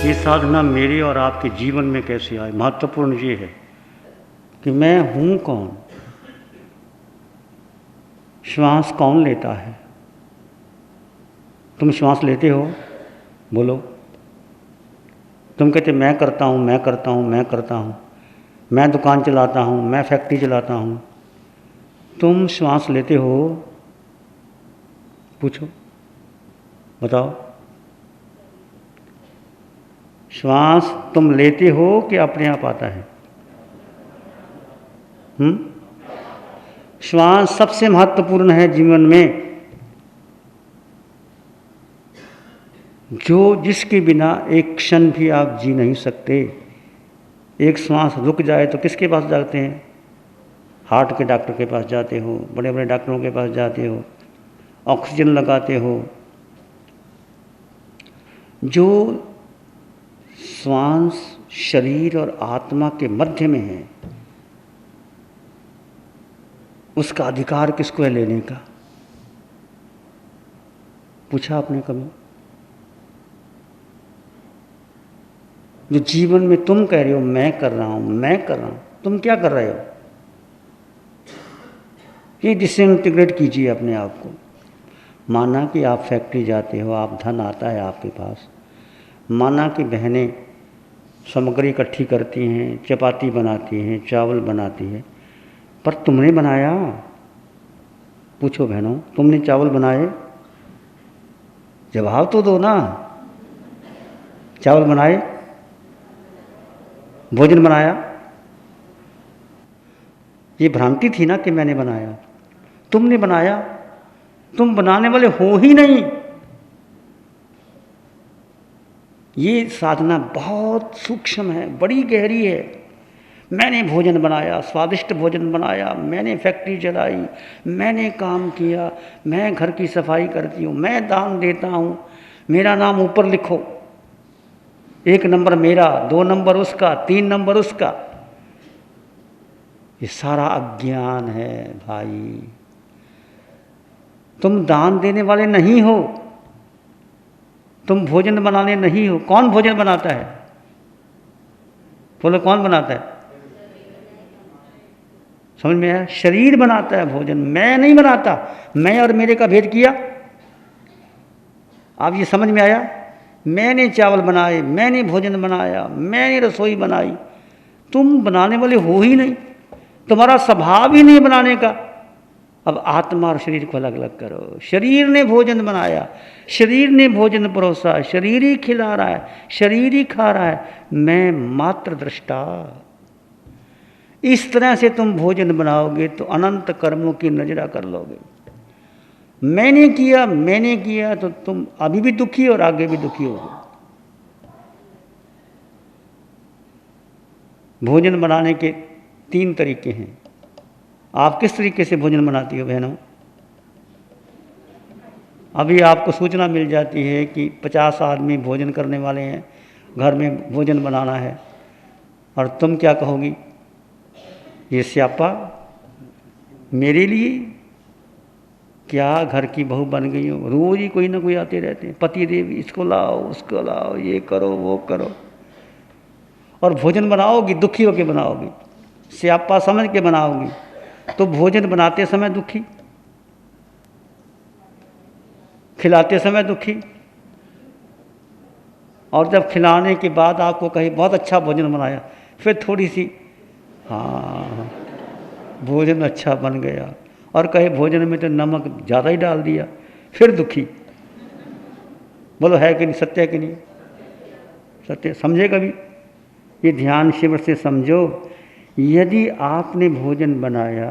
ये साधना मेरे और आपके जीवन में कैसे आए, महत्वपूर्ण ये है कि मैं हूँ कौन, श्वास कौन लेता है। तुम श्वास लेते हो, बोलो। तुम कहते मैं करता हूँ, मैं करता हूँ, मैं करता हूँ, मैं दुकान चलाता हूँ, मैं फैक्ट्री चलाता हूँ। तुम श्वास लेते हो? पूछो, बताओ। श्वास तुम लेते हो कि अपने आप आता है? श्वास सबसे महत्वपूर्ण है जीवन में, जो जिसके बिना एक क्षण भी आप जी नहीं सकते। एक श्वास रुक जाए तो किसके पास जाते हैं? हार्ट के डॉक्टर के पास जाते हो, बड़े बड़े डॉक्टरों के पास जाते हो, ऑक्सीजन लगाते हो। जो श्वास शरीर और आत्मा के मध्य में है, उसका अधिकार किसको है लेने का? पूछा आपने कभी? जो जीवन में तुम कह रहे हो मैं कर रहा हूं, मैं कर रहा हूं, तुम क्या कर रहे हो? ये डिसइंटीग्रेट कीजिए अपने आप को। माना कि आप फैक्ट्री जाते हो, आप धन आता है आपके पास। माना कि बहनें सामग्री इकट्ठी करती हैं, चपाती बनाती हैं, चावल बनाती हैं, पर तुमने बनाया? पूछो बहनों, तुमने चावल बनाए? जवाब तो दो ना। चावल बनाए? भोजन बनाया? ये भ्रांति थी ना कि मैंने बनाया। तुमने बनाया, तुम बनाने वाले हो ही नहीं। ये साधना बहुत सूक्ष्म है, बड़ी गहरी है। मैंने भोजन बनाया, स्वादिष्ट भोजन बनाया, मैंने फैक्ट्री चलाई, मैंने काम किया, मैं घर की सफाई करती हूँ, मैं दान देता हूँ, मेरा नाम ऊपर लिखो। 1 नंबर मेरा, 2 नंबर उसका, 3 नंबर उसका। ये सारा अज्ञान है भाई। तुम दान देने वाले नहीं हो, तुम भोजन बनाने नहीं हो। कौन भोजन बनाता है? बोलो, कौन बनाता है? समझ में आया? शरीर बनाता है भोजन, मैं नहीं बनाता। मैं और मेरे का भेद किया। अब ये समझ में आया? मैंने चावल बनाए, मैंने भोजन बनाया, मैंने रसोई बनाई। तुम बनाने वाले हो ही नहीं, तुम्हारा स्वभाव ही नहीं बनाने का। अब आत्मा और शरीर को अलग अलग करो। शरीर ने भोजन बनाया, शरीर ने भोजन परोसा, शरीर ही खिला रहा है, शरीर ही खा रहा है, मैं मात्र दृष्टा। इस तरह से तुम भोजन बनाओगे तो अनंत कर्मों की नजरा कर लोगे। मैंने किया तो तुम अभी भी दुखी और आगे भी दुखी होगे। भोजन बनाने के 3 तरीके हैं। आप किस तरीके से भोजन बनाती हो बहनों? अभी आपको सूचना मिल जाती है कि 50 आदमी भोजन करने वाले हैं, घर में भोजन बनाना है, और तुम क्या कहोगी? ये स्यापा मेरे लिए क्या घर की बहू बन गई हो? रोज ही कोई ना कोई आते रहते हैं, पति देव, इसको लाओ, उसको लाओ, ये करो, वो करो। और भोजन बनाओगी, दुखी होकर बनाओगी, स्यापा समझ के बनाओगी, तो भोजन बनाते समय दुखी, खिलाते समय दुखी, और जब खिलाने के बाद आपको कहे बहुत अच्छा भोजन बनाया, फिर थोड़ी सी हाँ भोजन अच्छा बन गया, और कहे भोजन में तो नमक ज़्यादा ही डाल दिया, फिर दुखी। बोलो है कि नहीं? सत्य है कि नहीं? सत्य। समझे कभी? ये ध्यान शिविर से समझो। यदि आपने भोजन बनाया,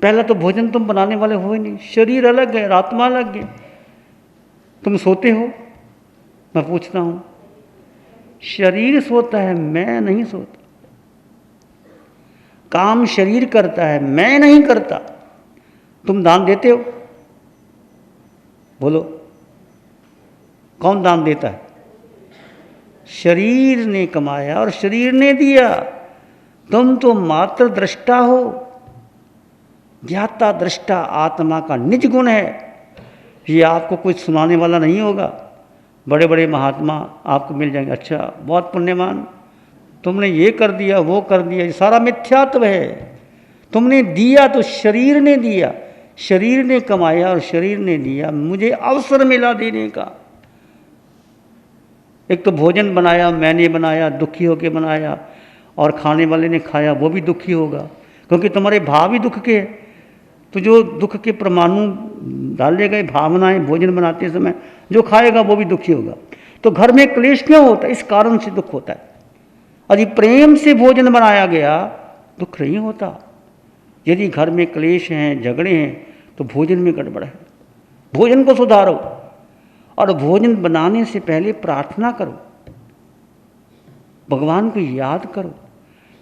पहला तो भोजन तुम बनाने वाले हो ही नहीं, शरीर अलग है, आत्मा अलग है। तुम सोते हो, मैं पूछता हूं, शरीर सोता है, मैं नहीं सोता। काम शरीर करता है, मैं नहीं करता। तुम दान देते हो? बोलो, कौन दान देता है? शरीर ने कमाया और शरीर ने दिया। तुम तो मात्र दृष्टा हो। ज्ञाता दृष्टा आत्मा का निज गुण है। ये आपको कुछ सुनाने वाला नहीं होगा। बड़े बड़े महात्मा आपको मिल जाएंगे, अच्छा बहुत पुण्यवान, तुमने ये कर दिया वो कर दिया, ये सारा मिथ्यात्व है। तुमने दिया तो शरीर ने दिया, शरीर ने कमाया और शरीर ने दिया, मुझे अवसर मिला देने का। एक तो भोजन बनाया, मैंने बनाया, दुखी होकर बनाया, और खाने वाले ने खाया वो भी दुखी होगा, क्योंकि तुम्हारे भाव ही दुख के हैं। तो जो दुख के परमाणु डाले गए भावनाएं भोजन बनाते समय, जो खाएगा वो भी दुखी होगा। तो घर में क्लेश क्यों होता है? इस कारण से दुख होता है। यदि प्रेम से भोजन बनाया गया दुख नहीं होता। यदि घर में क्लेश हैं, झगड़े हैं, तो भोजन में गड़बड़ है। भोजन को सुधारो, और भोजन बनाने से पहले प्रार्थना करो, भगवान को याद करो,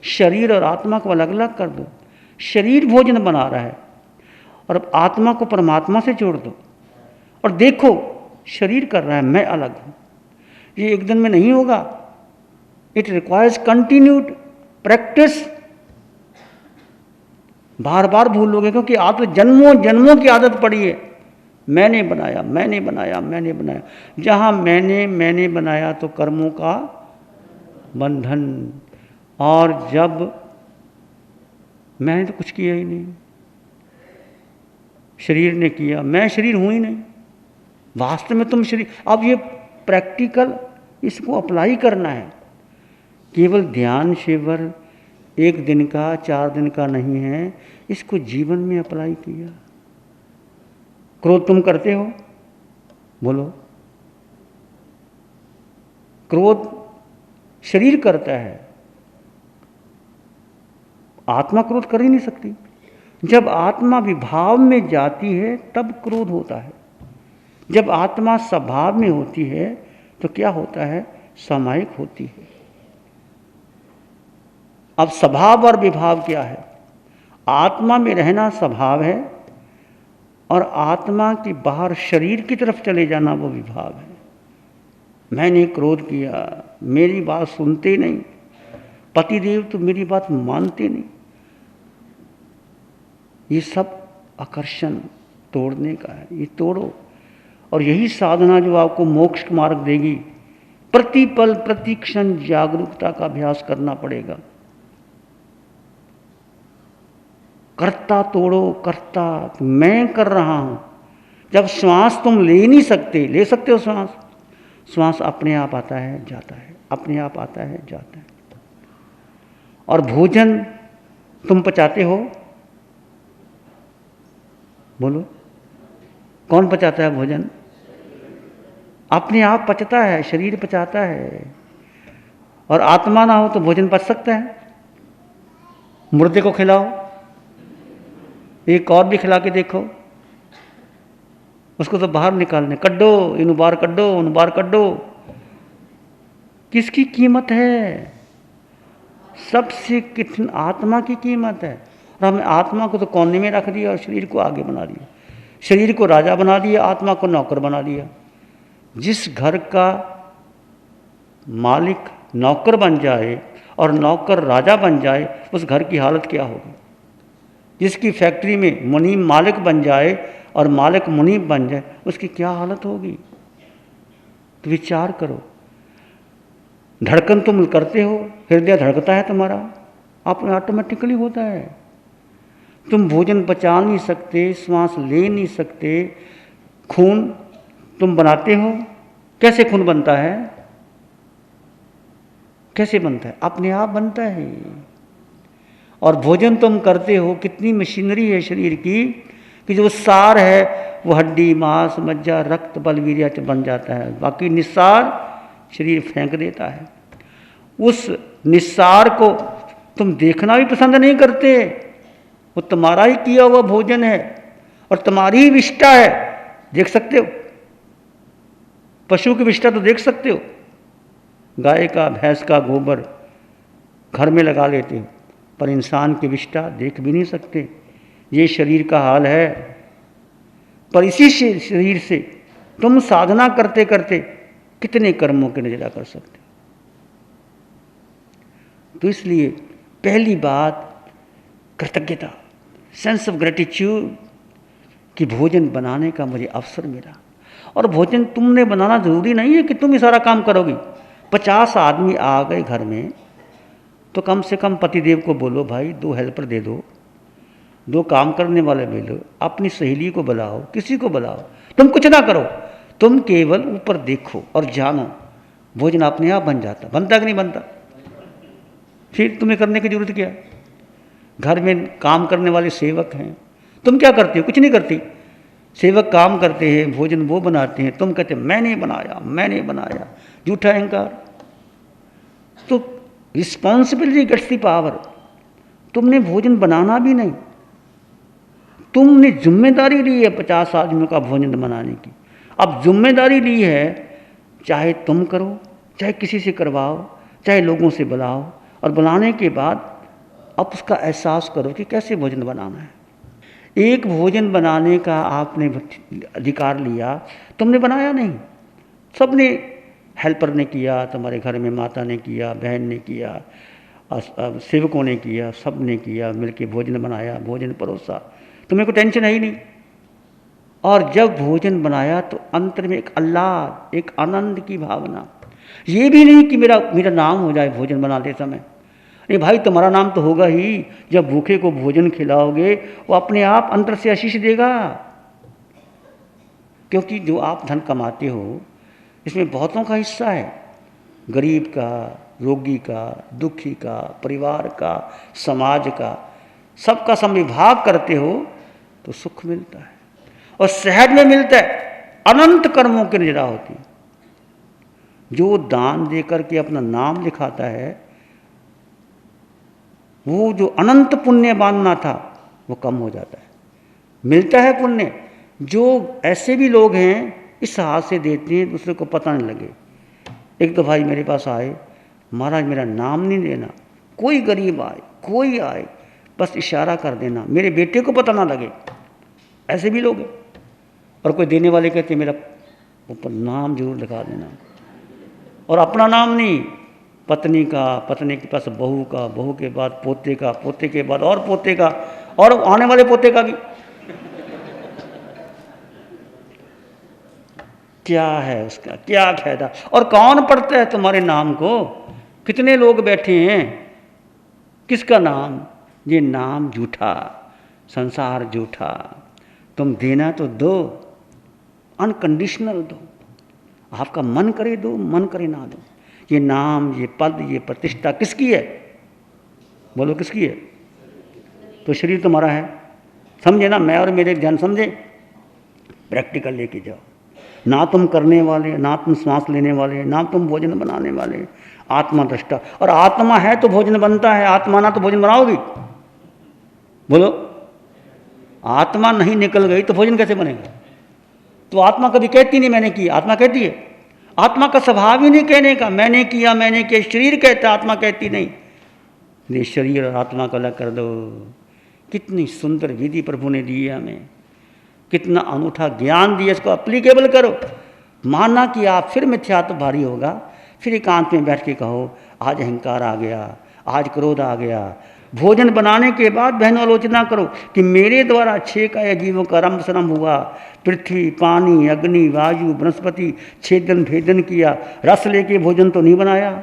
शरीर और आत्मा को अलग अलग कर दो। शरीर भोजन बना रहा है और अब आत्मा को परमात्मा से जोड़ दो, और देखो शरीर कर रहा है, मैं अलग हूं। ये एक दिन में नहीं होगा, इट रिक्वायर्स कंटिन्यूड प्रैक्टिस। बार बार भूलोगे, क्योंकि आप तो जन्मों जन्मों की आदत पड़ी है, मैंने बनाया मैंने बनाया मैंने बनाया। जहां मैंने बनाया तो कर्मों का बंधन, और जब मैंने तो कुछ किया ही नहीं, शरीर ने किया, मैं शरीर हूं ही नहीं, वास्तव में तुम शरीर। अब ये प्रैक्टिकल इसको अप्लाई करना है। केवल ध्यान शिविर एक दिन का 4 दिन का नहीं है, इसको जीवन में अप्लाई किया। क्रोध तुम करते हो? बोलो। क्रोध शरीर करता है, आत्मा क्रोध कर ही नहीं सकती। जब आत्मा विभाव में जाती है तब क्रोध होता है। जब आत्मा स्वभाव में होती है तो क्या होता है? सामायिक होती है। अब स्वभाव और विभाव क्या है? आत्मा में रहना स्वभाव है, और आत्मा की बाहर शरीर की तरफ चले जाना वो विभाव है। मैंने क्रोध किया, मेरी बात सुनते नहीं, पतिदेव तो मेरी बात मानते नहीं। ये सब आकर्षण तोड़ने का है, ये तोड़ो। और यही साधना जो आपको मोक्ष मार्ग देगी। प्रतिपल प्रतिक्षण जागरूकता का अभ्यास करना पड़ेगा। कर्ता तोड़ो, कर्ता मैं कर रहा हूं। जब श्वास तुम ले नहीं सकते, ले सकते हो श्वास, श्वास अपने आप आता है जाता है, अपने आप आता है जाता है। और भोजन तुम पचाते हो? बोलो, कौन पचाता है भोजन? अपने आप पचता है, शरीर पचाता है। और आत्मा ना हो तो भोजन पच सकता है? मुर्दे को खिलाओ, एक और भी खिला के देखो, उसको तो बाहर निकालने, कड्डो इन बार कड्डो उन बार कड्डो। किसकी कीमत है? सबसे कितनी आत्मा की कीमत है। और हमने आत्मा को तो कोने में रख दिया और शरीर को आगे बना दिया। शरीर को राजा बना दिया, आत्मा को नौकर बना दिया। जिस घर का मालिक नौकर बन जाए और नौकर राजा बन जाए, उस घर की हालत क्या होगी? जिसकी फैक्ट्री में मुनीम मालिक बन जाए और मालिक मुनीम बन जाए, उसकी क्या हालत होगी? तो विचार करो। धड़कन तुम करते हो, हृदय धड़कता है तुम्हारा, आप ऑटोमेटिकली होता है। तुम भोजन पचा नहीं सकते, श्वास ले नहीं सकते, खून तुम बनाते हो। कैसे खून बनता है? कैसे बनता है? अपने आप बनता है। और भोजन तुम करते हो, कितनी मशीनरी है शरीर की कि जो सार है वो हड्डी मांस मज्जा रक्त बलवीर्य बन जाता है, बाकी निस्सार शरीर फेंक देता है। उस निस्सार को तुम देखना भी पसंद नहीं करते। वो तुम्हारा ही किया हुआ भोजन है और तुम्हारी ही विष्ठा है। देख सकते हो, पशु की विष्ठा तो देख सकते हो, गाय का भैंस का गोबर घर में लगा लेते हो, पर इंसान की विष्ठा देख भी नहीं सकते। ये शरीर का हाल है। पर इसी शरीर से तुम साधना करते करते कितने कर्मों के नजरा कर सकते हो। तो इसलिए पहली बात कृतज्ञता, सेंस ऑफ ग्रेटिट्यूड कि भोजन बनाने का मुझे अवसर मिला। और भोजन तुमने बनाना ज़रूरी नहीं है कि तुम ही सारा काम करोगी। 50 आदमी आ गए घर में तो कम से कम पतिदेव को बोलो भाई 2 हेल्पर दे दो, 2 काम करने वाले ले लो, अपनी सहेली को बुलाओ, किसी को बुलाओ, तुम कुछ ना करो, तुम केवल ऊपर देखो और जानो, भोजन अपने आप बन जाता। बनता कि नहीं बनता? फिर तुम्हें करने की जरूरत क्या? घर में काम करने वाले सेवक हैं, तुम क्या करते हो? कुछ नहीं करती। सेवक काम करते हैं, भोजन वो बनाते हैं, तुम कहते मैं नहीं बनाया, मैं नहीं बनाया, झूठा अहंकार। तो रिस्पॉन्सिबिलिटी गेट्स द पावर। तुमने भोजन बनाना भी नहीं, तुमने जिम्मेदारी ली है 50 आदमियों का भोजन बनाने की। अब जिम्मेदारी ली है, चाहे तुम करो, चाहे किसी से करवाओ, चाहे लोगों से बुलाओ, और बुलाने के बाद अब उसका एहसास करो कि कैसे भोजन बनाना है। एक भोजन बनाने का आपने अधिकार लिया, तुमने बनाया नहीं, सबने, हेल्पर ने किया, तुम्हारे घर में माता ने किया, बहन ने किया, सेवकों ने किया, सब ने किया, मिलके भोजन बनाया, भोजन परोसा, तुम्हें कोई टेंशन है ही नहीं। और जब भोजन बनाया तो अंतर में एक अल्लाह, एक आनंद की भावना। ये भी नहीं कि मेरा नाम हो जाए भोजन बनाते समय। नहीं भाई, तुम्हारा नाम तो होगा ही। जब भूखे को भोजन खिलाओगे वो अपने आप अंतर से आशीष देगा। क्योंकि जो आप धन कमाते हो इसमें बहुतों का हिस्सा है, गरीब का, रोगी का, दुखी का, परिवार का, समाज का, सबका समविभाग करते हो तो सुख मिलता है, और सहज में मिलता है। अनंत कर्मों की निजरा होती। जो दान देकर के अपना नाम लिखाता है, वो जो अनंत पुण्य बांधना था वो कम हो जाता है, मिलता है पुण्य। जो ऐसे भी लोग हैं इस हाथ से देते हैं दूसरे को पता नहीं लगे। एक तो भाई मेरे पास आए, महाराज मेरा नाम नहीं लेना, कोई गरीब आए, कोई आए, बस इशारा कर देना, मेरे बेटे को पता ना लगे। ऐसे भी लोग हैं। और कोई देने वाले कहते मेरा ऊपर नाम जरूर लिखा देना, और अपना नाम नहीं, पत्नी का, पत्नी के पास बहू का, बहू के बाद पोते का, पोते के बाद और पोते का, और आने वाले पोते का भी। क्या है उसका, क्या फायदा? और कौन पढ़ता है तुम्हारे नाम को? कितने लोग बैठे हैं, किसका नाम? ये नाम झूठा, संसार झूठा। तुम देना तो दो, अनकंडीशनल दो, आपका मन करे दो, मन करे ना दो। ये नाम, ये पद, ये प्रतिष्ठा किसकी है? बोलो किसकी है? तो शरीर तुम्हारा है, समझे ना, मैं और मेरे ध्यान समझे, प्रैक्टिकल लेके जाओ। ना तुम करने वाले, ना तुम सांस लेने वाले, ना तुम भोजन बनाने वाले, आत्मा दृष्टा। और आत्मा है तो भोजन बनता है, आत्मा ना तो भोजन बनाओगी? बोलो, आत्मा नहीं निकल गई तो भोजन कैसे बनेगा? तो आत्मा कभी कहती नहीं मैंने की, आत्मा कहती है। आत्मा का स्वभाव ही नहीं कहने का, मैंने किया, मैंने किया। शरीर कहता, आत्मा कहती नहीं। ये शरीर और आत्मा को अलग कर दो। कितनी सुंदर विधि प्रभु ने दी है हमें, कितना अनूठा ज्ञान दिया, इसको अप्लीकेबल करो। माना कि आप फिर मिथ्यात्व भारी होगा, फिर एकांत में बैठ के कहो आज अहंकार आ गया, आज क्रोध आ गया। भोजन बनाने के बाद बहन आलोचना करो कि मेरे द्वारा 6 का जीवों का रंभ सरम हुआ, पृथ्वी, पानी, अग्नि, वायु, वनस्पति, छेदन भेदन किया, रस लेके भोजन तो नहीं बनाया,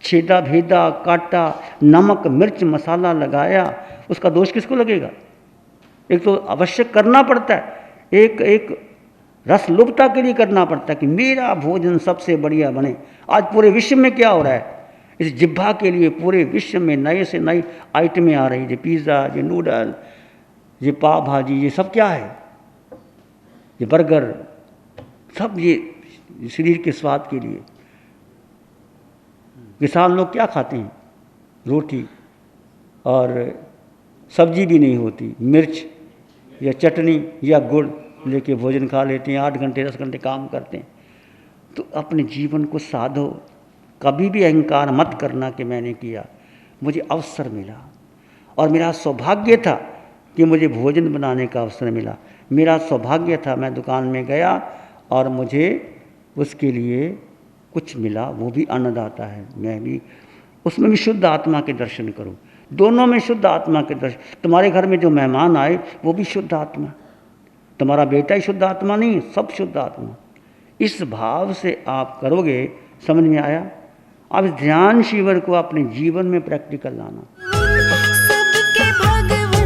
छेदा भेदा, काटा, नमक मिर्च मसाला लगाया, उसका दोष किसको लगेगा? एक तो आवश्यक करना पड़ता है, एक रस लुप्ता के लिए करना पड़ता है कि मेरा भोजन सबसे बढ़िया बने। आज पूरे विश्व में क्या हो रहा है? इस जिह्वा के लिए पूरे विश्व में नए से नई आइटमें आ रही, ये पिज़्ज़ा, ये नूडल, ये पाव भाजी, ये सब क्या है? ये बर्गर, सब ये शरीर के स्वाद के लिए। किसान लोग क्या खाते हैं? रोटी, और सब्जी भी नहीं होती, मिर्च या चटनी या गुड़ लेके भोजन खा लेते हैं, 8 घंटे 10 घंटे काम करते हैं। तो अपने जीवन को साधो, कभी भी अहंकार मत करना कि मैंने किया, मुझे अवसर मिला और मेरा सौभाग्य था कि मुझे भोजन बनाने का अवसर मिला। मेरा सौभाग्य था, मैं दुकान में गया और मुझे उसके लिए कुछ मिला, वो भी अन्नदाता है, मैं भी उसमें भी शुद्ध आत्मा के दर्शन करूं। दोनों में शुद्ध आत्मा के दर्शन। तुम्हारे घर में जो मेहमान आए वो भी शुद्ध आत्मा, तुम्हारा बेटा ही शुद्ध आत्मा नहीं, सब शुद्ध आत्मा। इस भाव से आप करोगे। समझ में आया? अब इस ध्यान शिविर को अपने जीवन में प्रैक्टिकल लाना। सबके भगवन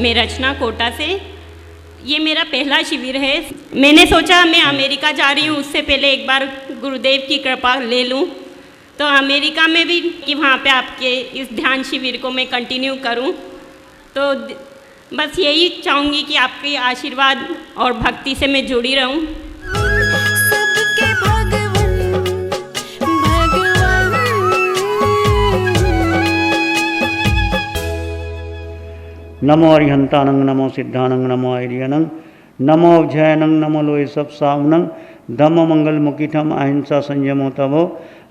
मैं रचना कोटा से। ये मेरा पहला शिविर है। मैंने सोचा मैं अमेरिका जा रही हूँ, उससे पहले एक बार गुरुदेव की कृपा ले लूँ। तो अमेरिका में भी कि वहाँ पे आपके इस ध्यान शिविर को मैं कंटिन्यू करूँ। तो बस यही चाहूँगी कि आपके आशीर्वाद और भक्ति से मैं जुड़ी रहूँ। सबके भगवन नमो अरिहंतानंग, नमो सिद्धानंग, नमो आर्यनंग, नमो जयनंग, नमो लोय सब सावनंग, धम्म मंगल मुकिठम अहिंसा संयमो तवो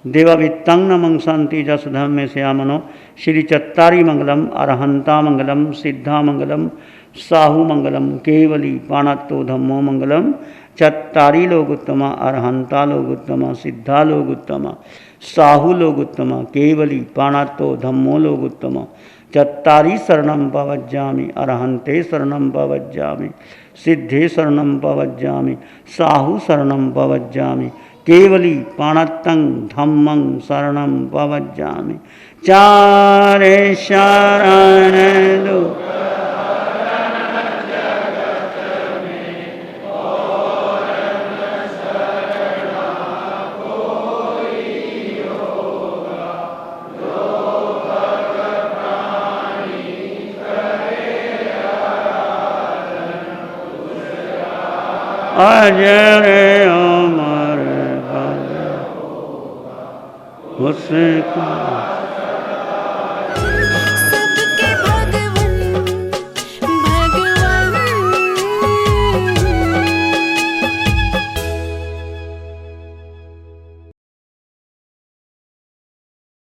देवावित्तं नमं शांति जसधम में श्यामनो। श्री चत्तारी मंगलम, अरहंता मंगलम, सिद्धा मंगलम, साहू मंगलम, केवली पाणत्तो धम्मो मंगलम। चत्तारी लोग उत्तमा, अरहंता लोग उत्तमा, सिद्धा लोग उत्तमा, साहू लोग उत्तमा, केवली पाणत्तो धम्मो लोग उत्तमा। चत्तारी शरणं पवज्जामि, अरहंते शरणं पवज्जामि, सिद्धे शरणं पवज्जामि, साहू शरणं पवज्जामि, केवली पाणत्तं धम्मं शरणं पवज्जामि। चारे शरण दो अजर अमर उसका